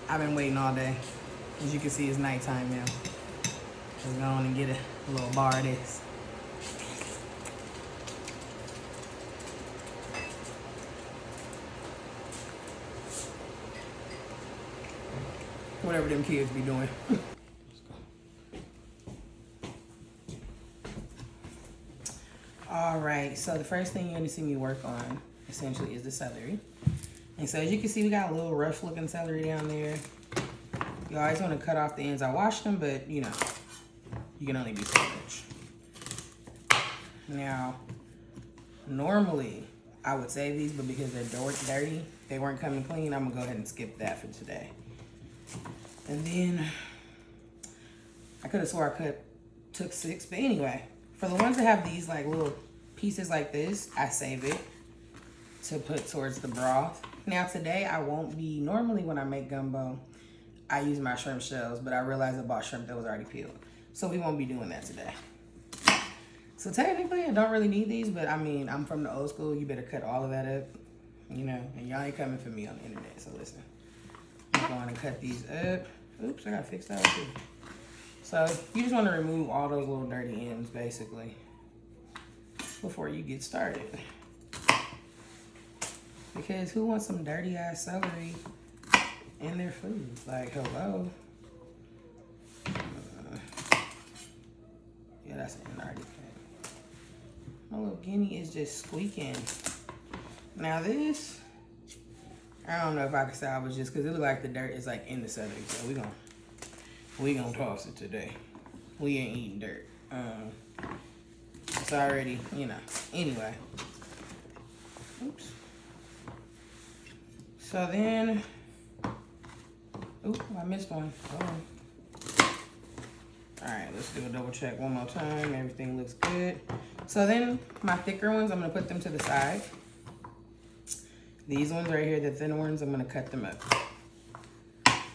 I've been waiting all day. As you can see, it's nighttime now. Let's go on and get a little bar of this. Whatever them kids be doing. All right, so the first thing you're gonna see me work on essentially is the celery. And so as you can see, we got a little rough looking celery down there. You always wanna cut off the ends. I washed them, but you know, you can only do so much. Now, normally I would save these, but because they're dirty, they weren't coming clean, I'm gonna go ahead and skip that for today. And then, I could have swore I took 6, but anyway, for the ones that have these like little pieces like this, I save it to put towards the broth. Now today I won't be, normally when I make gumbo, I use my shrimp shells, but I realized I bought shrimp that was already peeled. So we won't be doing that today. So technically I don't really need these, but I mean, I'm from the old school, you better cut all of that up, you know, and y'all ain't coming for me on the internet, so listen. I'm going to cut these up. Oops, I gotta fix that too. So you just want to remove all those little dirty ends basically before you get started. Because who wants some dirty ass celery in their food? Like, hello. Yeah, that's an already cut. My little guinea is just squeaking. Now this, I don't know if I can salvage this because it looks like the dirt is like in the celery. So we gonna toss it today. We ain't eating dirt. It's already, you know. Anyway. Oops. So then, oop, I missed one. Hold on. All right, let's do a double check one more time. Everything looks good. So then my thicker ones, I'm gonna put them to the side. These ones right here, the thin ones, I'm gonna cut them up.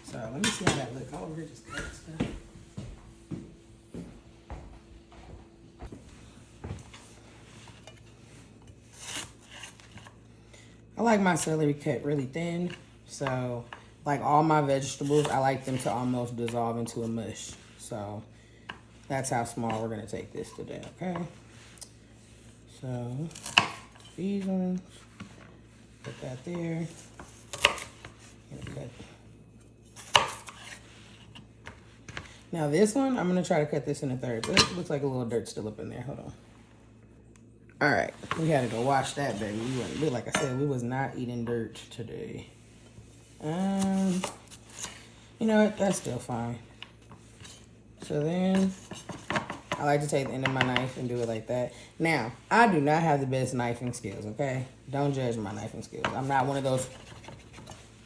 So let me see how that looks. I'm over here just cutting stuff. I like my celery cut really thin, so like all my vegetables, I like them to almost dissolve into a mush. So that's how small we're gonna take this today, okay? So these ones, put that there. Now this one, I'm gonna try to cut this in a third. But it looks like a little dirt still up in there. Hold on. All right, we had to go wash that, baby. Like I said, we was not eating dirt today. You know what? That's still fine. So then, I like to take the end of my knife and do it like that. Now, I do not have the best knifing skills, okay? Don't judge my knifing skills. I'm not one of those,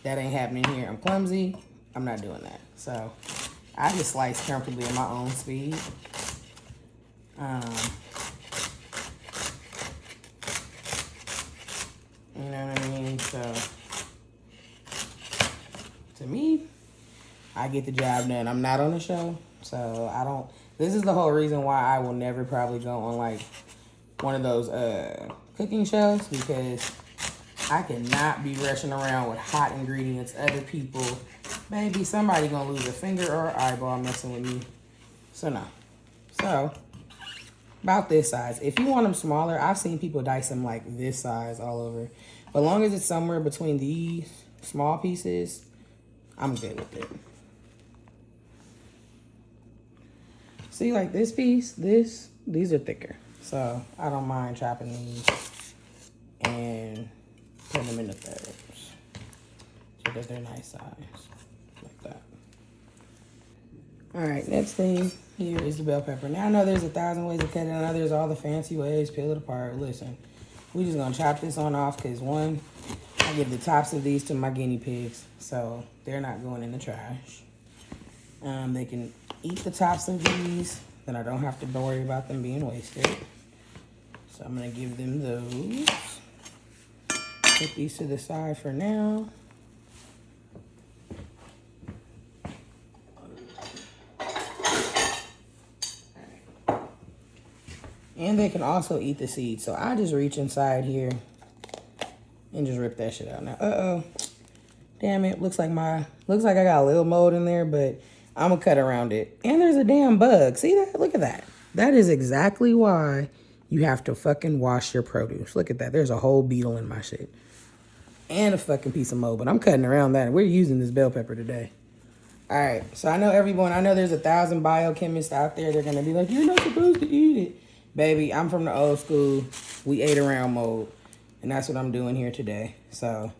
that ain't happening here. I'm clumsy. I'm not doing that. So, I just slice comfortably at my own speed. You know what I mean? So, to me, I get the job done. I'm not on the show, so I don't. This is the whole reason why I will never probably go on like one of those cooking shows, because I cannot be rushing around with hot ingredients. Other people, maybe somebody gonna lose a finger or eyeball messing with me. So no. So about this size. If you want them smaller, I've seen people dice them like this size all over. But as long as it's somewhere between these small pieces, I'm good with it. See, like this piece, these are thicker. So I don't mind chopping these and putting them in the thirds so that they're nice size, like that. All right, next thing here is the bell pepper. Now I know there's 1,000 ways to cut it. I know there's all the fancy ways, peel it apart. Listen, we just gonna chop this on off because one, I give the tops of these to my guinea pigs, so they're not going in the trash. They can eat the tops of these, then I don't have to worry about them being wasted. So I'm gonna give them those. Put these to the side for now. And they can also eat the seeds. So I just reach inside here and just rip that shit out. Now, Damn it, looks like I got a little mold in there, but I'm gonna cut around it. And there's a damn bug. See that? Look at that. That is exactly why you have to fucking wash your produce. Look at that. There's a whole beetle in my shit. And a fucking piece of mold, but I'm cutting around that. We're using this bell pepper today. All right, so I know there's 1,000 biochemists out there. They're gonna be like, you're not supposed to eat it. Baby, I'm from the old school. We ate around mold, and that's what I'm doing here today. So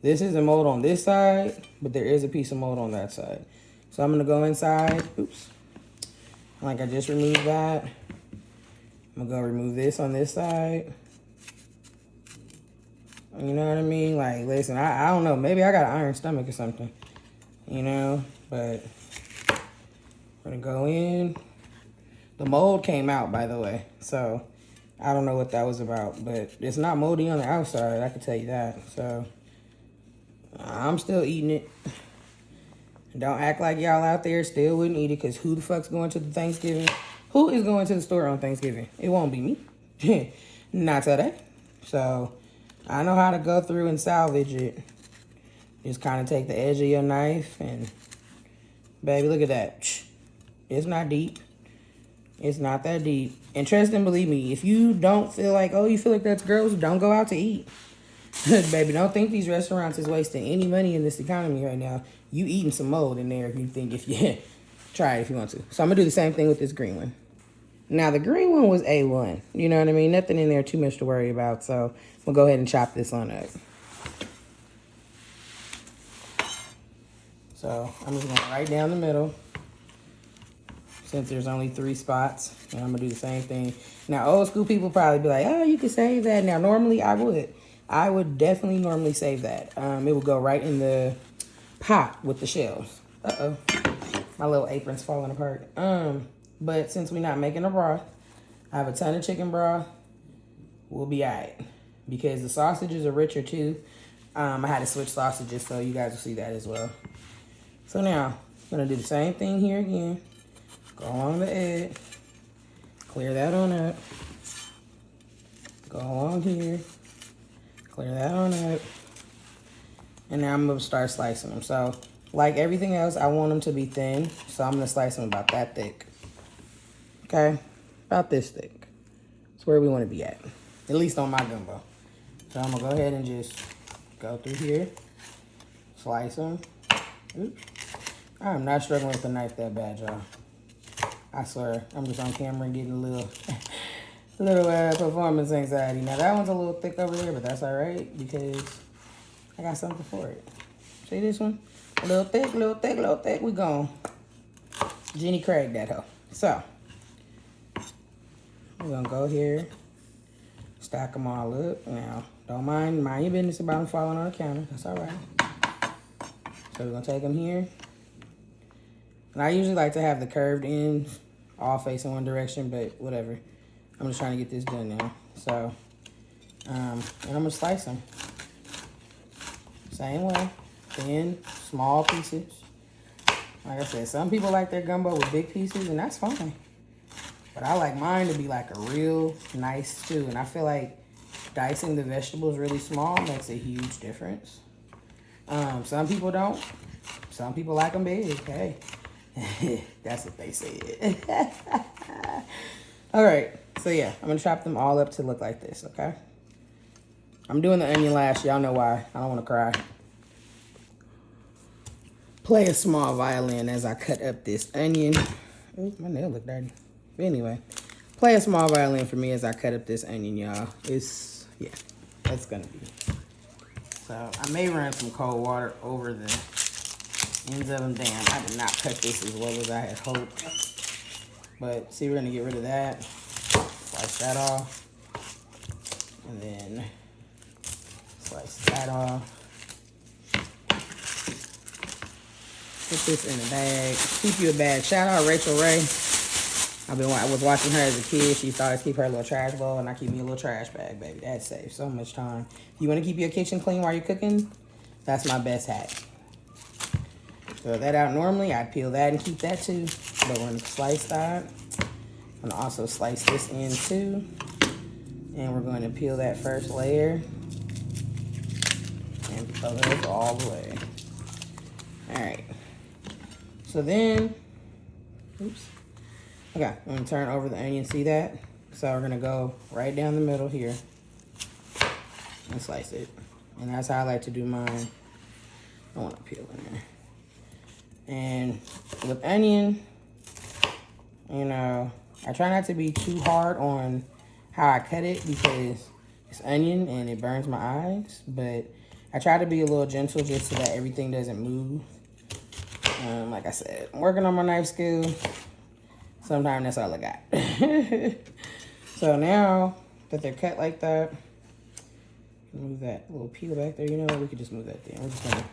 this isn't mold on this side, but there is a piece of mold on that side. So I'm gonna go inside, oops. Like I just removed that. I'm gonna go remove this on this side. You know what I mean? Like, listen, I don't know. Maybe I got an iron stomach or something, you know? But we're gonna go in. The mold came out, by the way. So I don't know what that was about, but it's not moldy on the outside. I can tell you that. So I'm still eating it. Don't act like y'all out there still wouldn't eat it, because who the fuck's going to the Thanksgiving? Who is going to the store on Thanksgiving? It won't be me. Not today. So I know how to go through and salvage it. Just kind of take the edge of your knife and, baby, look at that. It's not deep. It's not that deep. And trust and believe me, if you don't feel like, oh, you feel like that's gross, don't go out to eat. Baby, don't think these restaurants is wasting any money in this economy right now. You eating some mold in there if you try it if you want to. So I'm going to do the same thing with this green one. Now, the green one was A1. You know what I mean? Nothing in there too much to worry about. So we'll go ahead and chop this on up. So I'm just going right down the middle, since there's only 3 spots. And I'm going to do the same thing. Now, old school people probably be like, oh, you can save that. Now, normally I would. I would definitely normally save that. It would go right in the pot with the shells. Uh-oh. My little apron's falling apart. But since we're not making a broth, I have a ton of chicken broth. We'll be all right. Because the sausages are richer too. I had to switch sausages, so you guys will see that as well. So now, I'm going to do the same thing here again. Go along the edge. Clear that on up. Go along here. Clear that on up. And now I'm going to start slicing them. So, like everything else, I want them to be thin. So I'm going to slice them about that thick. Okay? About this thick. That's where we want to be at least on my gumbo. So I'm going to go ahead and just go through here. Slice them. Oops. I'm not struggling with the knife that bad, y'all. I swear. I'm just on camera getting a little performance anxiety. Now, that one's a little thick over there, but that's all right because I got something for it. See this one? A little thick, little thick, little thick. We gone. Jenny Craig that hoe. So, we're going to go here. Stack them all up. Now, don't mind your business about them falling on the counter. That's all right. So, we're going to take them here. And I usually like to have the curved ends all facing one direction, but whatever. I'm just trying to get this done now. So, and I'm going to slice them. Same way. Thin, small pieces. Like I said, some people like their gumbo with big pieces, and that's fine. But I like mine to be like a real nice stew. And I feel like dicing the vegetables really small makes a huge difference. Some people don't. Some people like them big. Hey, that's what they said. All right. So, yeah, I'm going to chop them all up to look like this, okay? I'm doing the onion last. Y'all know why. I don't want to cry. Play a small violin as I cut up this onion. Ooh, my nail look dirty. But anyway, play a small violin for me as I cut up this onion, y'all. Yeah, that's going to be. So, I may run some cold water over the ends of them. Damn, I did not cut this as well as I had hoped. But, see, we're going to get rid of that. Slice that off. And then slice that off. Put this in a bag. Keep you a bag. Shout out Rachel Ray. I was watching her as a kid. She used to always keep her little trash bowl, and I keep me a little trash bag, baby. That saves so much time. If you want to keep your kitchen clean while you're cooking, that's my best hack. Throw that out. Normally, I'd peel that and keep that too. But we're going to slice that. I'm going to also slice this in too. And we're going to peel that first layer. And throw those all the way. All right. So then, oops. Okay, I'm gonna turn over the onion. See that? So we're gonna go right down the middle here and slice it. And that's how I like to do mine. I want to peel in there. And with onion, you know, I try not to be too hard on how I cut it because it's onion and it burns my eyes. But I try to be a little gentle just so that everything doesn't move. Like I said, I'm working on my knife skill. Sometimes that's all I got. So now that they're cut like that, move that little peel back there. You know what? We could just move that there. We're just gonna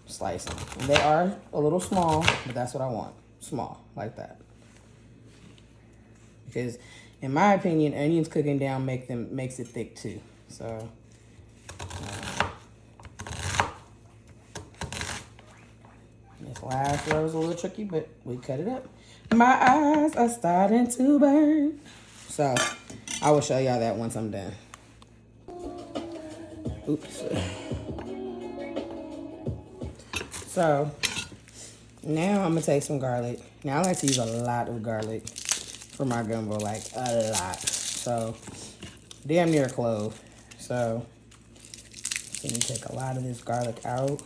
slice them. And they are a little small, but that's what I want. Small, like that. Because in my opinion, onions cooking down makes it thick too. So this last row is a little tricky, but we cut it up. My eyes are starting to burn. So I will show y'all that once I'm done. Oops. So now I'm gonna take some garlic. Now I like to use a lot of garlic for my gumbo, like a lot. So damn near a clove. So let me take a lot of this garlic out.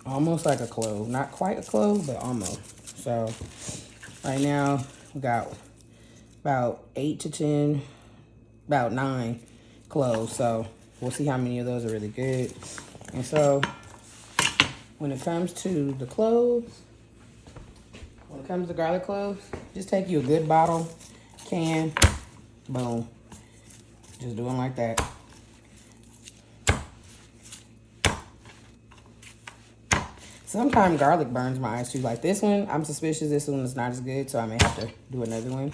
Almost like a clove. Not quite a clove, but almost. So right now we got about 8 to 10, about 9 cloves. So we'll see how many of those are really good. And so when it comes to the cloves, when it comes to garlic cloves, just take you a good bottle, can, boom. Just do them like that. Sometimes garlic burns my eyes too. Like this one, I'm suspicious this one is not as good, so I may have to do another one.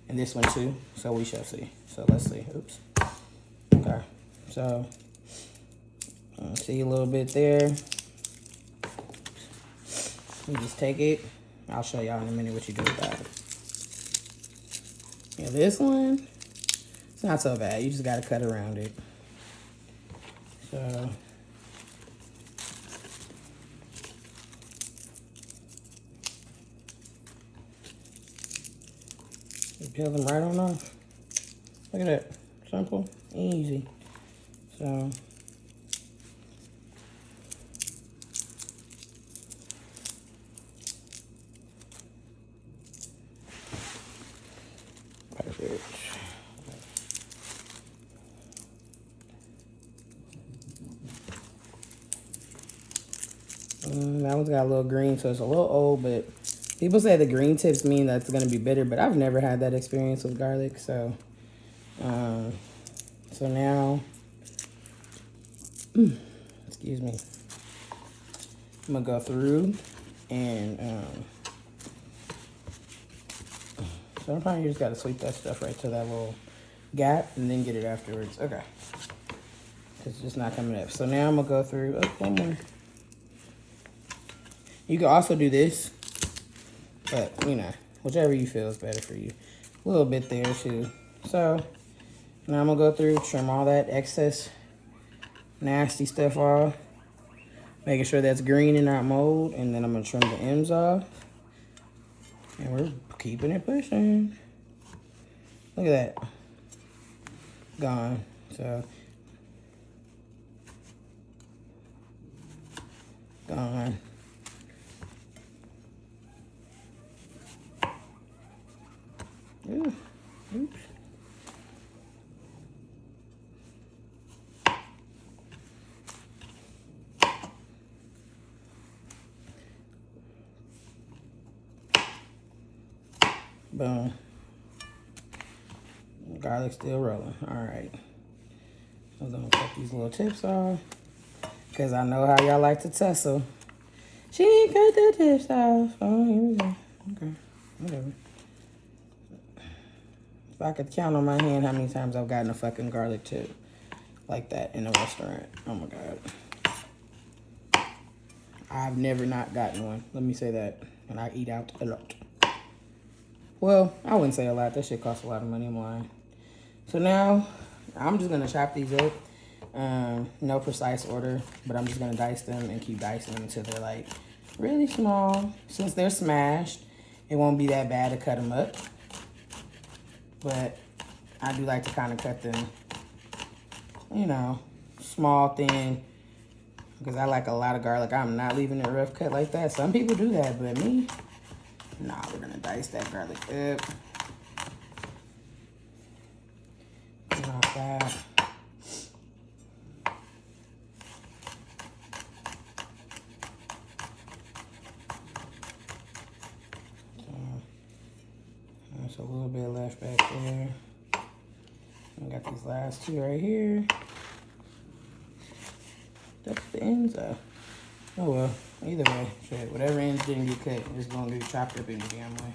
And this one too, so we shall see. So let's see, oops. Okay, so see a little bit there. You just take it. I'll show y'all in a minute what you do with that. Yeah, this one, it's not so bad. You just gotta cut around it. So. Peel them right on off. Look at that. Simple, easy. So perfect. That one's got a little green, so it's a little old, but people say the green tips mean that's gonna be bitter, but I've never had that experience with garlic, so so now, excuse me, I'm gonna go through and sometimes you just gotta sweep that stuff right to that little gap and then get it afterwards. Okay, it's just not coming up. So now I'm gonna go through, one more. You can also do this, but you know, whichever you feel is better for you. A little bit there too. So now I'm gonna go through, trim all that excess nasty stuff off, making sure that's green and not mold, and then I'm gonna trim the ends off. And we're keeping it pushing. Look at that. Gone. So gone. Ooh. Oops. Boom. Garlic still rolling. All right. I'm gonna cut these little tips off because I know how y'all like to tussle. She cut the tips off. Oh, here we go. Okay, whatever. If I could count on my hand how many times I've gotten a fucking garlic tip like that in a restaurant. Oh my God. I've never not gotten one. Let me say that. And I eat out a lot. Well, I wouldn't say a lot. That shit costs a lot of money. I'm lying. So now I'm just gonna chop these up. No precise order, but I'm just gonna dice them and keep dicing them until they're like really small. Since they're smashed, it won't be that bad to cut them up. But I do like to kind of cut them, you know, small, thin, because I like a lot of garlic. I'm not leaving it rough cut like that. Some people do that, but me, nah, we're gonna dice that garlic up. Get off that. There's a little bit left back there. I got these last two right here. That's the ends of. Oh well, either way, shit, whatever ends didn't get cut, it's gonna get chopped up in the damn way.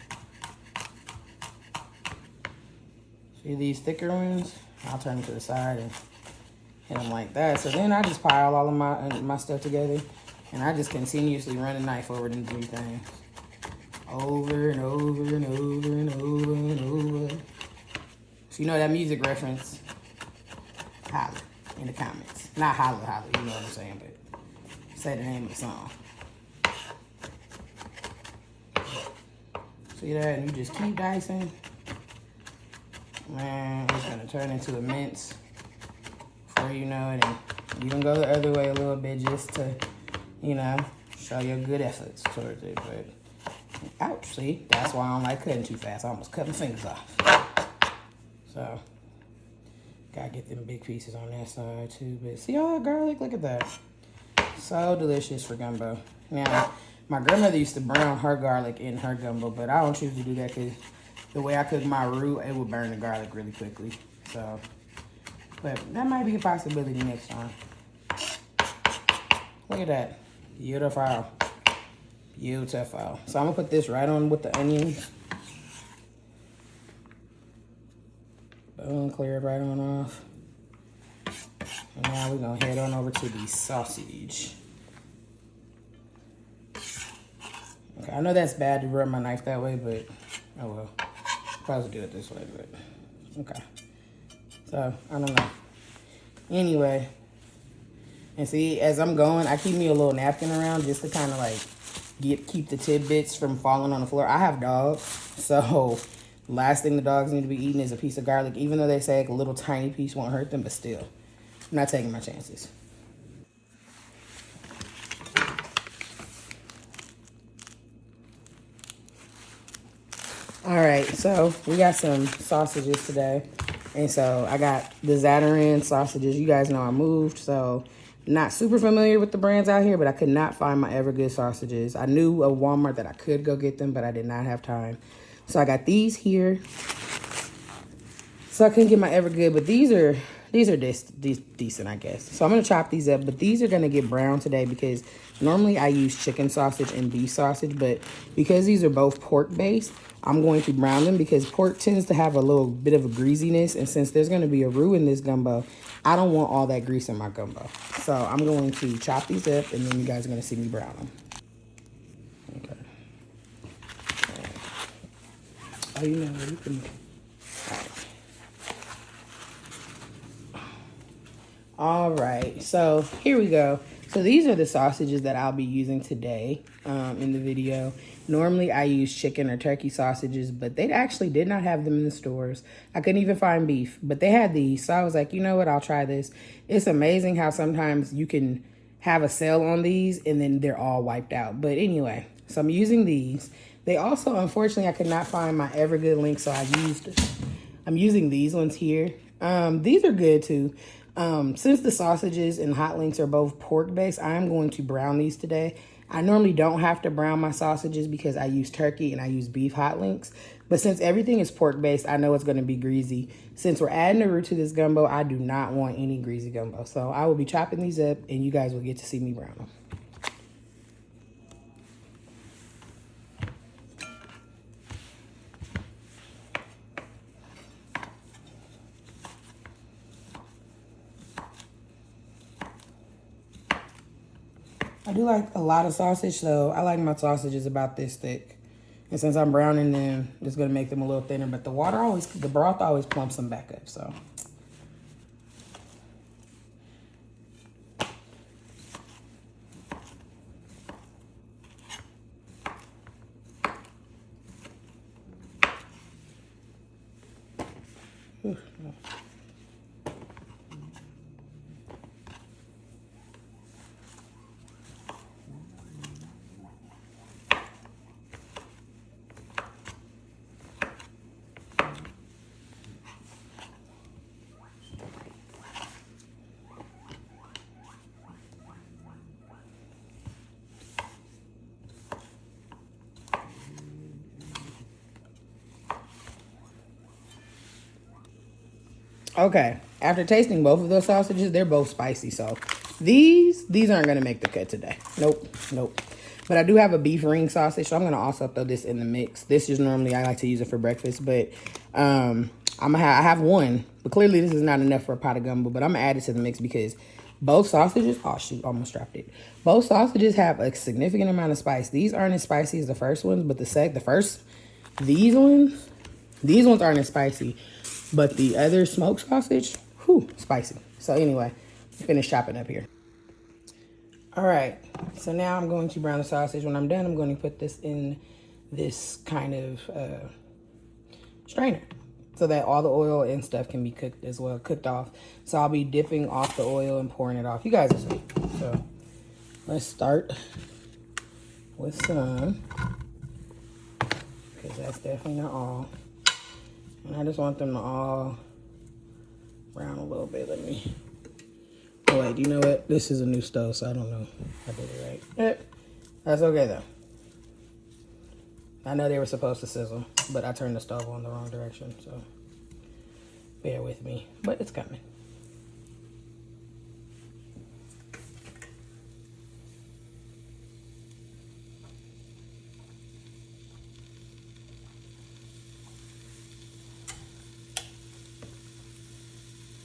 See these thicker ones? I'll turn them to the side and hit them like that. So then I just pile all of my stuff together, and I just continuously run a knife over them three things. Over and over and over and over and over. If you know that music reference, holler in the comments. Not holler, holler, you know what I'm saying, but say the name of the song. See that? And you just keep dicing. Man, it's gonna turn into a mince before you know it. And you can go the other way a little bit just to, you know, show your good efforts towards it. But ouch, see? That's why I don't like cutting too fast. I almost cut my fingers off. So, gotta get them big pieces on that side too. But see all that garlic? Look at that. So delicious for gumbo. Now, my grandmother used to brown her garlic in her gumbo, but I don't choose to do that because the way I cook my roux, it would burn the garlic really quickly. So, but that might be a possibility next time. Look at that. Beautiful. Beautiful. So I'm gonna put this right on with the onions. Boom, clear it right on off. And now we're gonna head on over to the sausage. Okay, I know that's bad to run my knife that way, but oh well. Probably do it this way, but okay. So I don't know. Anyway, and see, as I'm going, I keep me a little napkin around just to kind of like keep the tidbits from falling on the floor. I have dogs, so last thing the dogs need to be eating is a piece of garlic, even though they say like a little tiny piece won't hurt them, but still, I'm not taking my chances. All right, so we got some sausages today. And so I got the Zatarain sausages. You guys know I moved, so not super familiar with the brands out here, but I could not find my Evergood sausages. I knew a Walmart that I could go get them, but I did not have time. So I got these here. So I couldn't get my Evergood, but these are decent, I guess. So I'm going to chop these up, but these are going to get brown today because normally I use chicken sausage and beef sausage, but because these are both pork-based, I'm going to brown them because pork tends to have a little bit of a greasiness, and since there's going to be a roux in this gumbo, I don't want all that grease in my gumbo. So I'm going to chop these up, and then you guys are going to see me brown them. Okay. Oh, you know, you can... All right, so here we go. So these are the sausages that I'll be using today in the video. Normally I use chicken or turkey sausages, but they actually did not have them in the stores. I couldn't even find beef, but they had these. So I was like, you know what, I'll try this. It's amazing how sometimes you can have a sale on these and then they're all wiped out. But anyway, so I'm using these. They also, unfortunately, I could not find my Evergood link, so I'm using these ones here. These are good too. Since the sausages and hot links are both pork-based, I'm going to brown these today. I normally don't have to brown my sausages because I use turkey and I use beef hot links. But since everything is pork-based, I know it's going to be greasy. Since we're adding a roux to this gumbo, I do not want any greasy gumbo. So I will be chopping these up and you guys will get to see me brown them. I do like a lot of sausage, so I like my sausages about this thick. And since I'm browning them, it's gonna make them a little thinner, but the broth always plumps them back up, so. Okay, after tasting both of those sausages, they're both spicy. So these aren't gonna make the cut today. Nope. But I do have a beef ring sausage, so I'm gonna also throw this in the mix. This is normally I like to use it for breakfast, but I have one, but clearly this is not enough for a pot of gumbo. But I'm gonna add it to the mix because both sausages. Oh shoot, almost dropped it. Both sausages have a significant amount of spice. These aren't as spicy as the first ones, but these ones aren't as spicy. But the other smoked sausage, spicy. So anyway, finish chopping up here. All right, so now I'm going to brown the sausage. When I'm done, I'm going to put this in this kind of strainer so that all the oil and stuff can be cooked off. So I'll be dipping off the oil and pouring it off. You guys will see. So let's start with some, because that's definitely not all. And I just want them to all brown a little bit. Let me. Oh wait, you know what? This is a new stove, so I don't know if I did it right. Yep. That's okay though. I know they were supposed to sizzle, but I turned the stove on the wrong direction, so bear with me. But it's coming.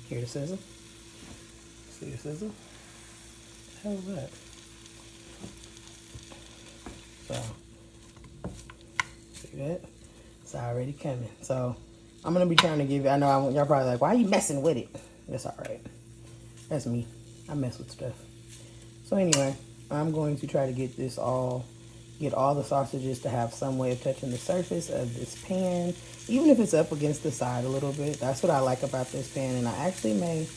Hear the sizzle? See the sizzle? What the hell is that? So, see that? It's already coming. So, I'm going to be trying to give you, y'all probably like, why are you messing with it? That's all right. That's me. I mess with stuff. So anyway, I'm going to try to get all the sausages to have some way of touching the surface of this pan, even if it's up against the side a little bit. That's what I like about this pan, and I actually may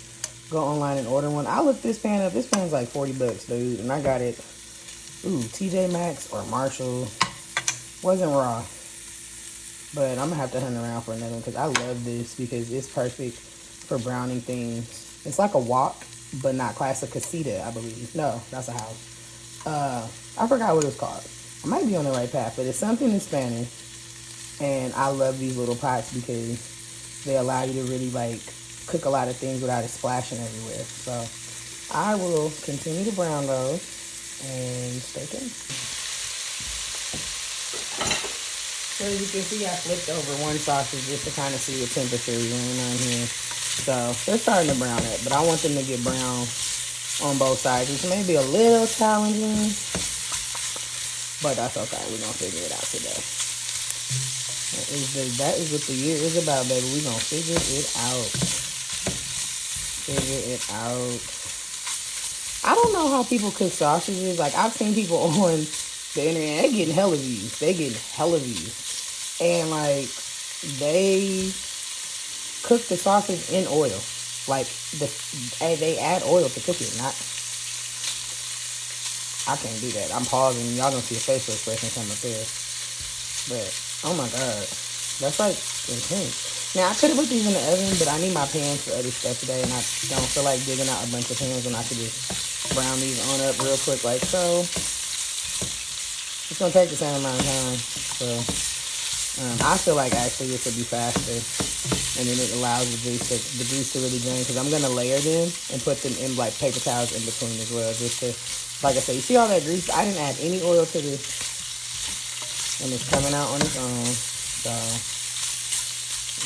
go online and order one. I looked this pan up. This pan's like 40 bucks, dude, and I got it, TJ Maxx or Marshall. Wasn't raw, but I'm gonna have to hunt around for another one because I love this because it's perfect for browning things. It's like a wok, but not classic casita, I believe. No, that's a house. I forgot what it's called. I might be on the right path, but it's something in Spanish. And I love these little pots because they allow you to really like cook a lot of things without it splashing everywhere. So I will continue to brown those and stay tuned. So as you can see, I flipped over one sausage just to kind of see the temperature going on here. So they're starting to brown up, but I want them to get brown on both sides, which may be a little challenging, but that's okay. We're going to figure it out today. That is what the year is about, baby. We're going to figure it out. Figure it out. I don't know how people cook sausages. Like, I've seen people on the internet, they getting hella views. And, like, they cook the sausage in oil. Like, they add oil to cook it, not... I can't do that. I'm pausing. Y'all gonna see a facial expression come up there. But, oh my God. That's, like, intense. Now, I could have put these in the oven, but I need my pans for other stuff today, and I don't feel like digging out a bunch of pans when I could just brown these on up real quick like so. It's gonna take the same amount of time. So, I feel like actually this will be faster, and then it allows the grease to really drain, because I'm gonna layer them and put them in like paper towels in between as well, just to, like I said, you see all that grease? I didn't add any oil to this, and it's coming out on its own. So,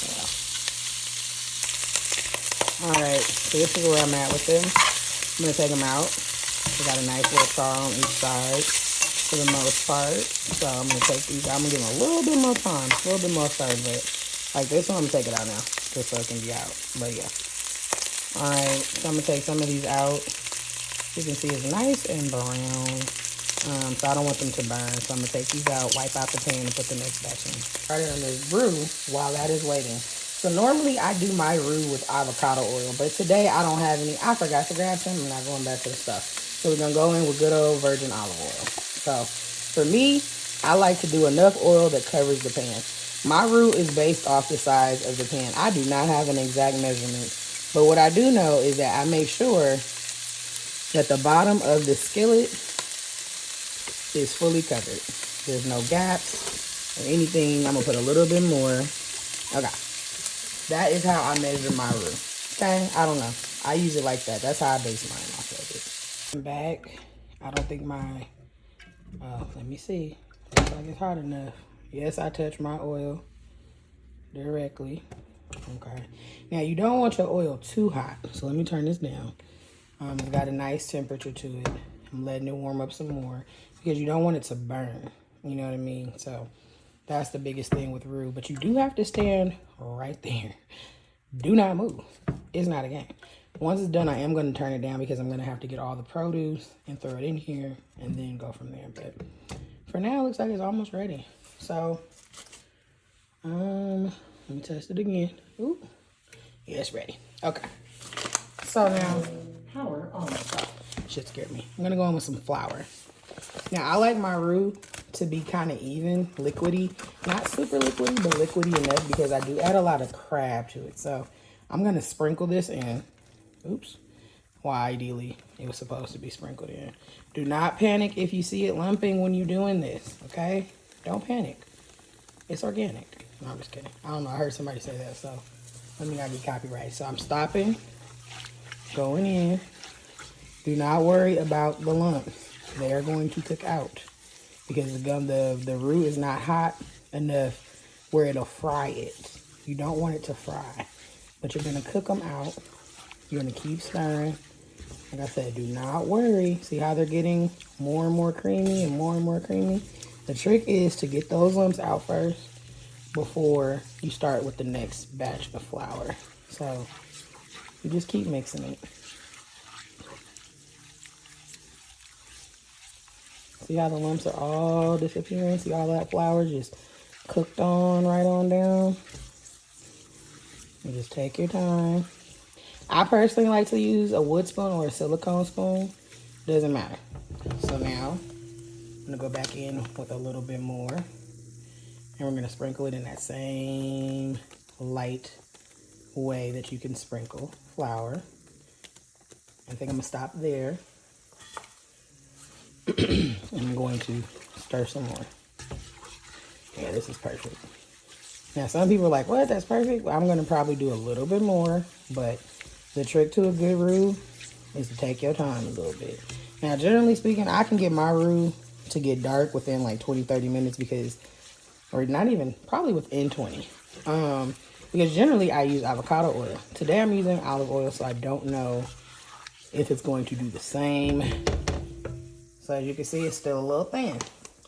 yeah. All right, so this is where I'm at with them. I'm gonna take them out. We got a nice little char on each side for the most part. So I'm gonna take these out. I'm gonna give them a little bit more time, a little bit more stir, but like this one, I'm gonna take it out now, just so it can be out. But yeah. All right, so I'm gonna take some of these out. You can see it's nice and brown. So I don't want them to burn. So I'm gonna take these out, wipe out the pan, and put the next batch in. Started on this brew while that is waiting. So normally I do my roux with avocado oil, but today I don't have any. I forgot to grab some. I'm not going back to the stuff. So we're going to go in with good old virgin olive oil. So for me, I like to do enough oil that covers the pan. My roux is based off the size of the pan. I do not have an exact measurement. But what I do know is that I make sure that the bottom of the skillet is fully covered. There's no gaps or anything. I'm going to put a little bit more. Okay. That is how I measure my roux. Okay? I don't know. I use it like that. That's how I base mine off of it. I'm back. I don't think my... let me see. Looks like it's hot enough. Yes, I touch my oil directly. Okay. Now, you don't want your oil too hot. So let me turn this down. It's got a nice temperature to it. I'm letting it warm up some more because you don't want it to burn. You know what I mean? So that's the biggest thing with roux. But you do have to stand right there. Do not move. It's not a game. Once it's done, I am going to turn it down because I'm going to have to get all the produce and throw it in here and then go from there. But for now, it looks like it's almost ready. So, let me test it again. Ooh. Yeah, it's ready. Okay. So now, power on. Oh, shit scared me. I'm going to go in with some flour. Now, I like my roux to be kind of even, liquidy. Not super liquidy, but liquidy enough because I do add a lot of crab to it. So, I'm going to sprinkle this in. Oops. Well, ideally, it was supposed to be sprinkled in. Do not panic if you see it lumping when you're doing this, okay? Don't panic. It's organic. No, I'm just kidding. I don't know. I heard somebody say that, so let me not get copyrighted. So, I'm stopping, going in. Do not worry about the lumps. They are going to cook out because the roux is not hot enough where it'll fry it. You don't want it to fry, but you're going to cook them out. You're going to keep stirring. Like I said, do not worry. See how they're getting more and more creamy and more creamy? The trick is to get those lumps out first before you start with the next batch of flour. So you just keep mixing it. See how the lumps are all disappearing? See all that flour just cooked on right on down? You just take your time. I personally like to use a wood spoon or a silicone spoon. Doesn't matter. So now, I'm going to go back in with a little bit more. And we're going to sprinkle it in that same light way that you can sprinkle flour. I think I'm going to stop there. And I'm going to stir some more. Yeah, this is perfect. Now, some people are like, what? That's perfect? Well, I'm going to probably do a little bit more, but the trick to a good roux is to take your time a little bit. Now, generally speaking, I can get my roux to get dark within like 20-30 minutes because, or not even, probably within 20. Because generally I use avocado oil. Today I'm using olive oil, so I don't know if it's going to do the same. So as you can see, it's still a little thin.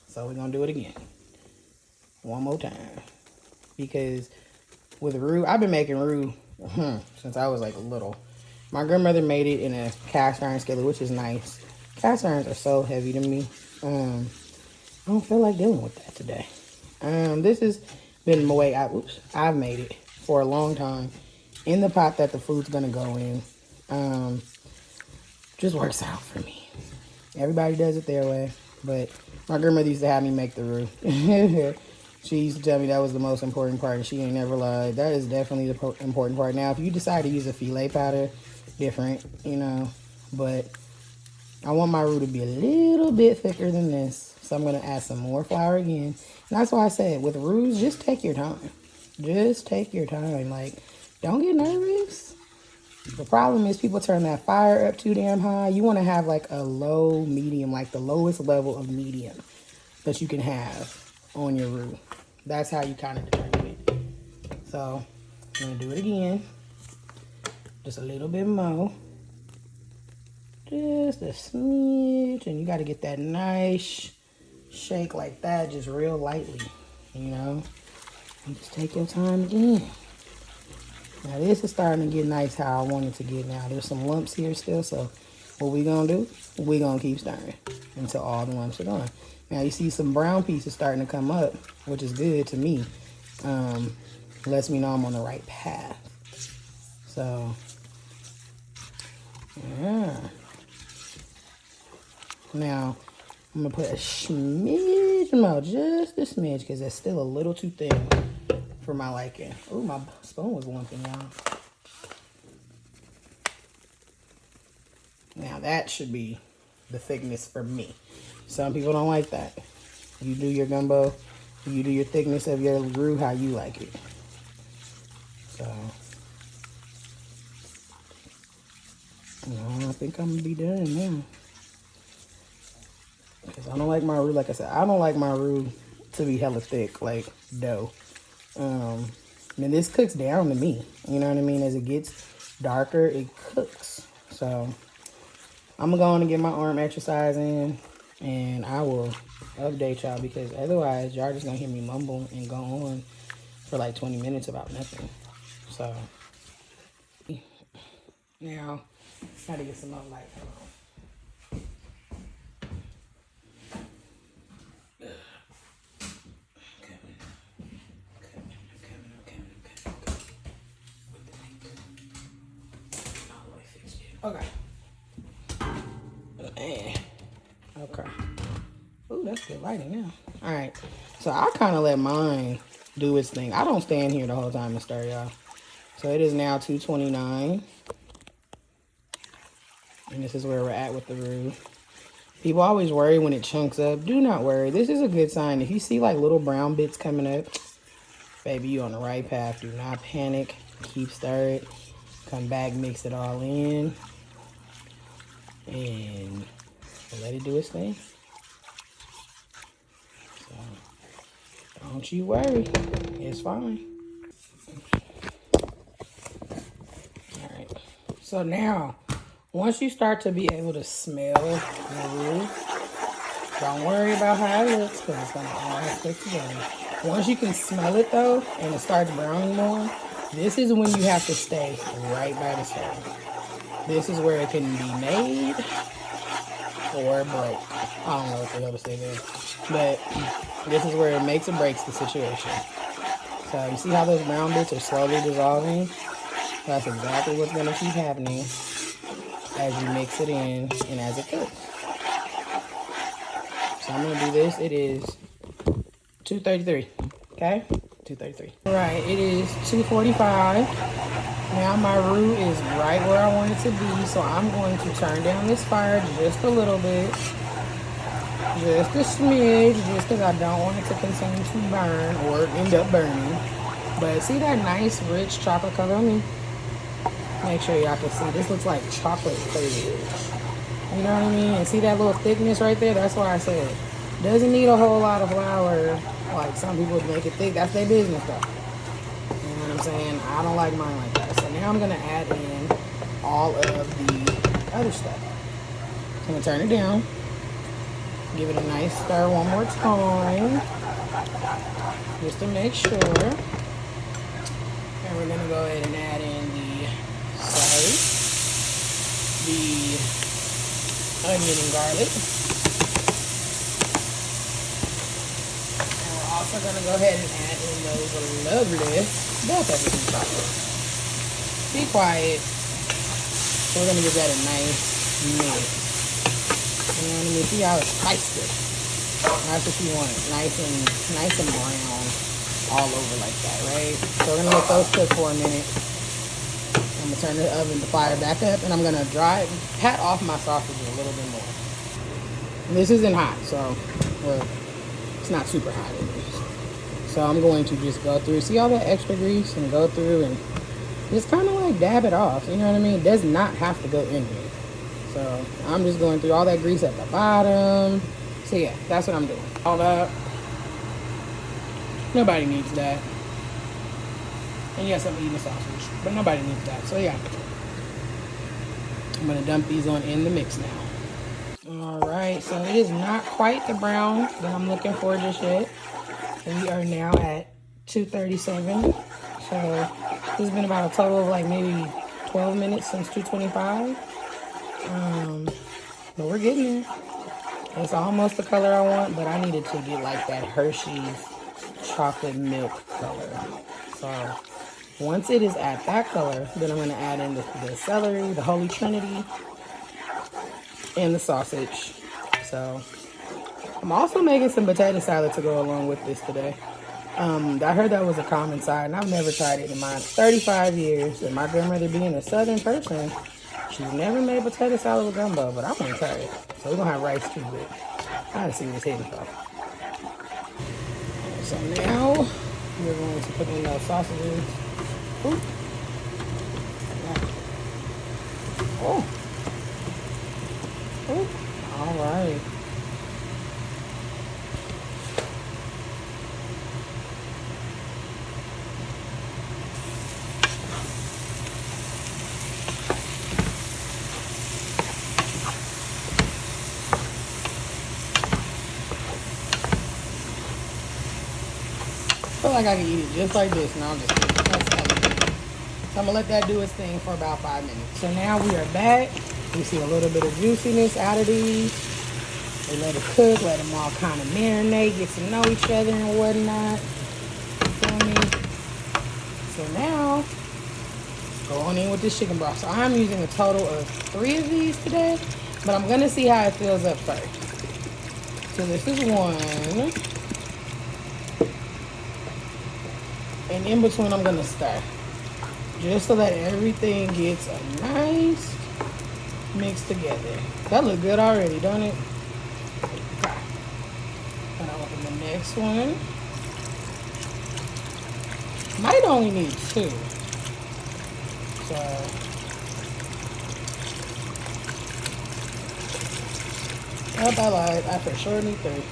So we're going to do it again. One more time. Because with roux, I've been making roux since I was like little. My grandmother made it in a cast iron skillet, which is nice. Cast irons are so heavy to me. I don't feel like dealing with that today. This has been the way I've made it for a long time. In the pot that the food's gonna go in. Just works out for me. Everybody does it their way, but my grandmother used to have me make the roux. She used to tell me that was the most important part, and she ain't never lied. That is definitely the important part. Now, if you decide to use a filet powder, different, you know. But I want my roux to be a little bit thicker than this. So I'm going to add some more flour again. And that's why I said, with roux, just take your time. Just take your time. Like, don't get nervous. The problem is people turn that fire up too damn high. You want to have like a low medium, like the lowest level of medium that you can have on your roux. That's how you kind of determine it. So I'm going to do it again. Just a little bit more. Just a smidge. And you got to get that nice shake like that, just real lightly, you know. And just take your time again. Now this is starting to get nice how I want it to get now. There's some lumps here still, so what we gonna do, we gonna keep stirring until all the lumps are gone. Now you see some brown pieces starting to come up, which is good to me. lets me know I'm on the right path. So, yeah. Now, I'm gonna put a smidge more, just a smidge, because it's still a little too thin for my liking. Ooh, my spoon was lumping, y'all. Now that should be the thickness for me. Some people don't like that. You do your gumbo, you do your thickness of your roux how you like it. So, I think I'm gonna be done now. Because I don't like my roux, like I said, I don't like my roux to be hella thick, like dough. And this cooks down to me. You know what I mean? As it gets darker, it cooks. So, I'm gonna go on and get my arm exercise in, and I will update y'all, because otherwise y'all just gonna hear me mumble and go on for like 20 minutes about nothing. So now try to get some more light. Okay. Okay. Ooh, that's good lighting now. All right. So I kind of let mine do its thing. I don't stand here the whole time and stir, y'all. So it is now 2:29. And this is where we're at with the roux. People always worry when it chunks up. Do not worry. This is a good sign. If you see like little brown bits coming up, baby, you on the right path. Do not panic. Keep stirring. Come back, mix it all in. And let it do its thing. So, don't you worry. It's fine. Alright. So now, once you start to be able to smell the roux, don't worry about how it looks, because it's going to all stick together. Once you can smell it though, and it starts browning more, this is when you have to stay right by the stove. This is where it can be made or broke. I don't know what the hell to say there. But this is where it makes or breaks the situation. So you see how those brown bits are slowly dissolving? That's exactly what's going to keep happening as you mix it in and as it cooks. So I'm going to do this. It is 2:33. Okay? 2:33. All right, it is 2:45. Now my roux is right where I want it to be, so I'm going to turn down this fire just a little bit. Just a smidge, just because I don't want it to continue to burn or end up burning. But see that nice, rich chocolate color on me? Make sure y'all can see. This looks like chocolate fudge. You know what I mean? And see that little thickness right there? That's why I said doesn't need a whole lot of flour. Like some people make it thick. That's their business though. You know what I'm saying? I don't like mine like that. So now I'm going to add in all of the other stuff. I'm going to turn it down. Give it a nice stir one more time. Just to make sure. And we're going to go ahead and add in the celery, the onion and garlic. And we're also going to go ahead and add in those lovely bell peppers and chocolate. Be quiet. We're going to give that a nice mix. You know what I mean? See how it's spiced it. That's what you want. Nice and brown all over like that, right? So we're gonna let those cook for a minute. I'm gonna turn the fire back up, and I'm gonna pat off my sausage a little bit more. And this isn't hot, so it's not super hot at least. So I'm going to just go through, see all that extra grease, and go through and just kind of like dab it off. You know what I mean? It does not have to go in here. So I'm just going through all that grease at the bottom. So yeah, that's what I'm doing. All that. Nobody needs that. And yes, I'm eating sausage, but nobody needs that. So yeah, I'm gonna dump these on in the mix now. All right, so it is not quite the brown that I'm looking for just yet. We are now at 2:37. So this has been about a total of like maybe 12 minutes since 2:25. But we're getting there. It's almost the color I want, but I needed to get like that Hershey's chocolate milk color. So once it is at that color, then I'm gonna add in the celery, the Holy Trinity, and the sausage. So I'm also making some potato salad to go along with this today. I heard that was a common side, and I've never tried it in my 35 years. And my grandmother being a Southern person, she's never made potato salad with gumbo, but I want to try it. So we're gonna have rice too, but I gotta see what it's hitting for. So now we're going to put in those sausages. Ooh. Oh. Ooh. All right. I feel like I can eat it just like this. No, I'm just kidding. So I'm gonna let that do its thing for about 5 minutes. So now we are back. We see a little bit of juiciness out of these. We let it cook, let them all kind of marinate, get to know each other and whatnot. Feel me? So now, go on in with this chicken broth. So I'm using a total of 3 of these today, but I'm gonna see how it fills up first. So this is 1. And in between, I'm gonna stir. Just so that everything gets a nice mix together. That look good already, don't it? Okay. And I'll open the next one. Might only need 2. So I lied. I for sure need 3.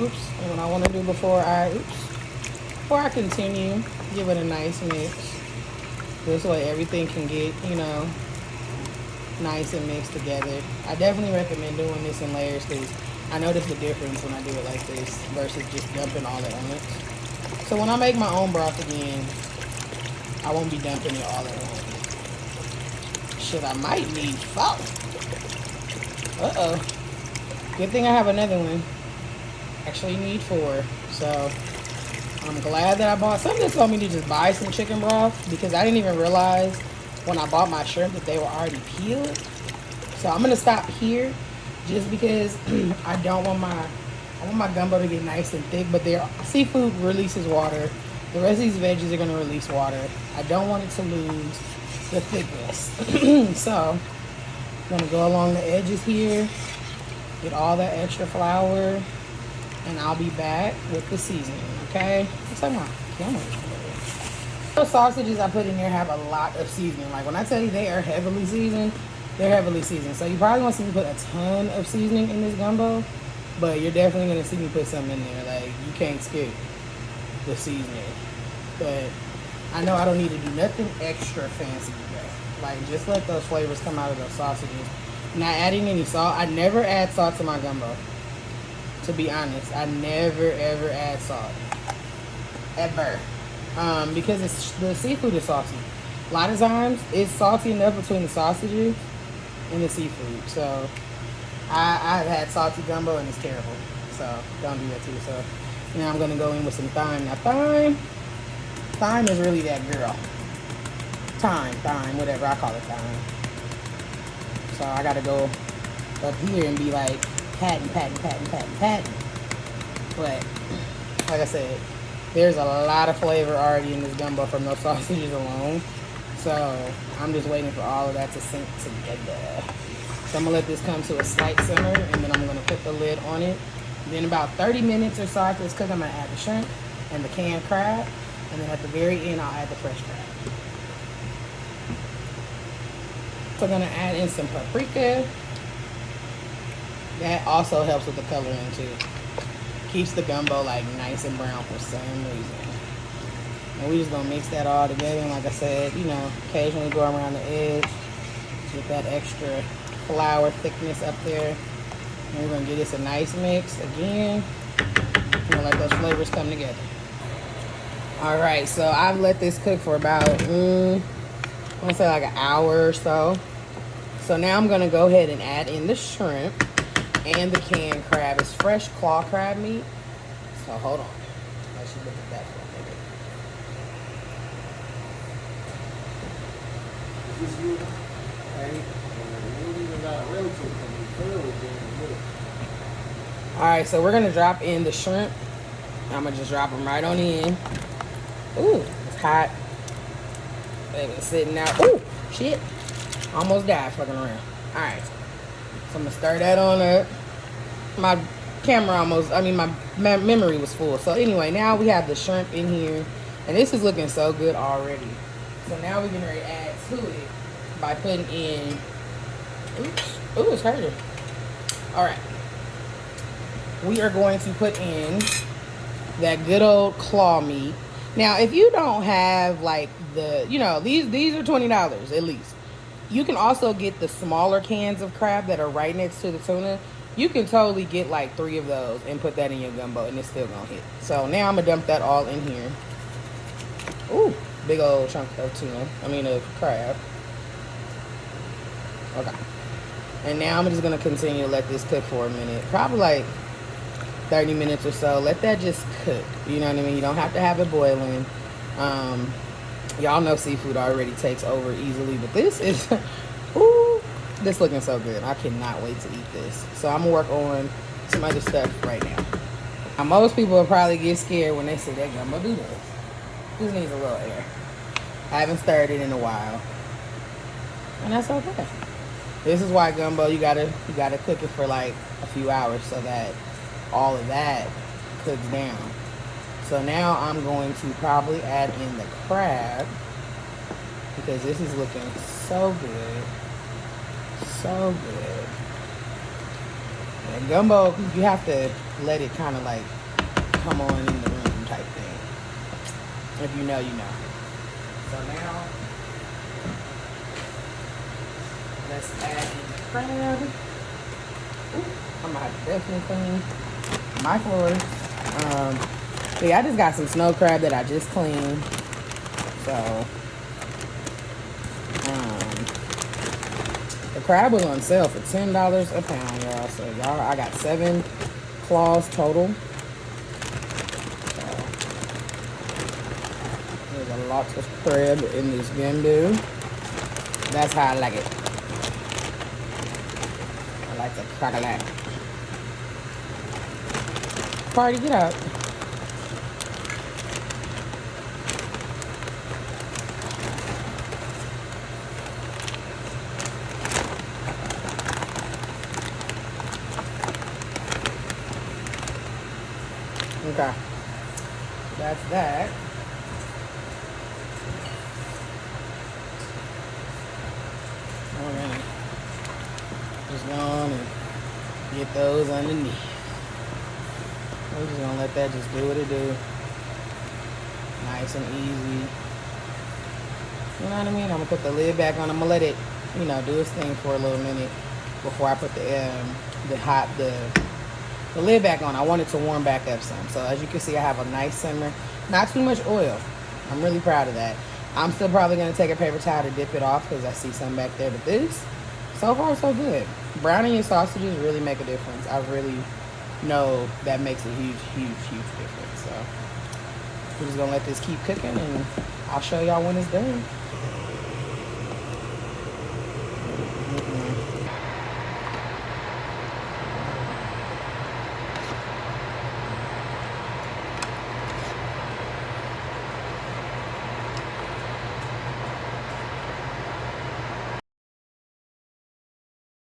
Oops. And what I want to do before I continue, give it a nice mix. This way everything can get, you know, nice and mixed together. I definitely recommend doing this in layers because I notice the difference when I do it like this versus just dumping all at once. So when I make my own broth again, I won't be dumping it all at once. Shit, I might need 4. Uh-oh. Good thing I have another one. Actually need 4. So I'm glad that I bought. Something told me to just buy some chicken broth because I didn't even realize when I bought my shrimp that they were already peeled. So I'm gonna stop here just because I want my gumbo to get nice and thick, but their seafood releases water. The rest of these veggies are gonna release water. I don't want it to lose the thickness. So I'm gonna go along the edges here, get all that extra flour, and I'll be back with the seasoning, okay? What's like my camera? Those sausages I put in there have a lot of seasoning. Like when I tell you they are heavily seasoned, they're heavily seasoned. So you probably won't see me put a ton of seasoning in this gumbo, but you're definitely gonna see me put some in there. Like you can't skip the seasoning. But I know I don't need to do nothing extra fancy today. Like just let those flavors come out of those sausages. Not adding any salt. I never add salt to my gumbo. To be honest, I never ever add salt. Ever. Because the seafood is salty. A lot of times it's salty enough between the sausages and the seafood. So I've had salty gumbo and it's terrible. So don't do that too. So now I'm gonna go in with some thyme. Now thyme is really that girl. Thyme, whatever I call it, thyme. So I gotta go up here and be like patting. But like I said, there's a lot of flavor already in this gumbo from those sausages alone. So I'm just waiting for all of that to sink together. So I'm gonna let this come to a slight simmer and then I'm gonna put the lid on it. Then about 30 minutes or so after it's cooked, I'm gonna add the shrimp and the canned crab. And then at the very end, I'll add the fresh crab. So I'm gonna add in some paprika. That also helps with the coloring too. Keeps the gumbo like nice and brown for some reason. And we just gonna mix that all together. And like I said, you know, occasionally go around the edge. Get that extra flour thickness up there. And we're gonna give this a nice mix again. We're gonna let those flavors come together. All right, so I've let this cook for about, I wanna say like an hour or so. So now I'm gonna go ahead and add in the shrimp. and the canned crab. It's fresh claw crab meat. So hold on. I should look at that for a minute. Is this you? Hey, we even got a relative coming. Alright, so we're gonna drop in the shrimp. I'm gonna just drop them right on in. Ooh, it's hot. They've been sitting out. Ooh, shit. Almost died fucking around. Alright. So I'm gonna stir that on up. My camera my memory was full. So anyway, now we have the shrimp in here. And this is looking so good already. So now we're gonna add to it by putting in, oops, ooh, it's hurting. Alright. We are going to put in that good old claw meat. Now, if you don't have like the, these are $20 at least. You can also get the smaller cans of crab that are right next to the tuna. You can totally get like 3 of those and put that in your gumbo and it's still gonna hit. So now I'm gonna dump that all in here. Ooh, big old chunk of tuna. Of crab. Okay. And now I'm just gonna continue to let this cook for a minute. Probably like 30 minutes or so. Let that just cook. You know what I mean? You don't have to have it boiling. Y'all know seafood already takes over easily, but this is, ooh, this looking so good. I cannot wait to eat this. So I'm gonna work on some other stuff right now. Now most people will probably get scared when they see that gumbo do this. This needs a little air. I haven't stirred it in a while, and that's okay. This is why gumbo, you gotta cook it for like a few hours so that all of that cooks down. So now I'm going to probably add in the crab because this is looking so good. So good. And gumbo, you have to let it kind of like come on in the room type thing. If you know, you know. So now, let's add in the crab. Ooh, I'm gonna have to definitely clean my floors. But yeah, I just got some snow crab that I just cleaned. So, the crab was on sale for $10 a pound, y'all. So y'all, I got 7 claws total. So, there's a lot of crab in this gumbo. That's how I like it. I like the crocodile. Party, get out. Okay, that's that. We're gonna just go on and get those underneath. We're just gonna let that just do what it do. Nice and easy. You know what I mean? I'm gonna put the lid back on. I'm gonna let it, do its thing for a little minute before I put the lid back on. I want it to warm back up some. So as you can see, I have a nice simmer. Not too much oil. I'm really proud of that. I'm still probably going to take a paper towel to dip it off because I see some back there. But this, so far, so good. Browning your sausages really make a difference. I really know that makes a huge, huge, huge difference. So we're just going to let this keep cooking and I'll show y'all when it's done.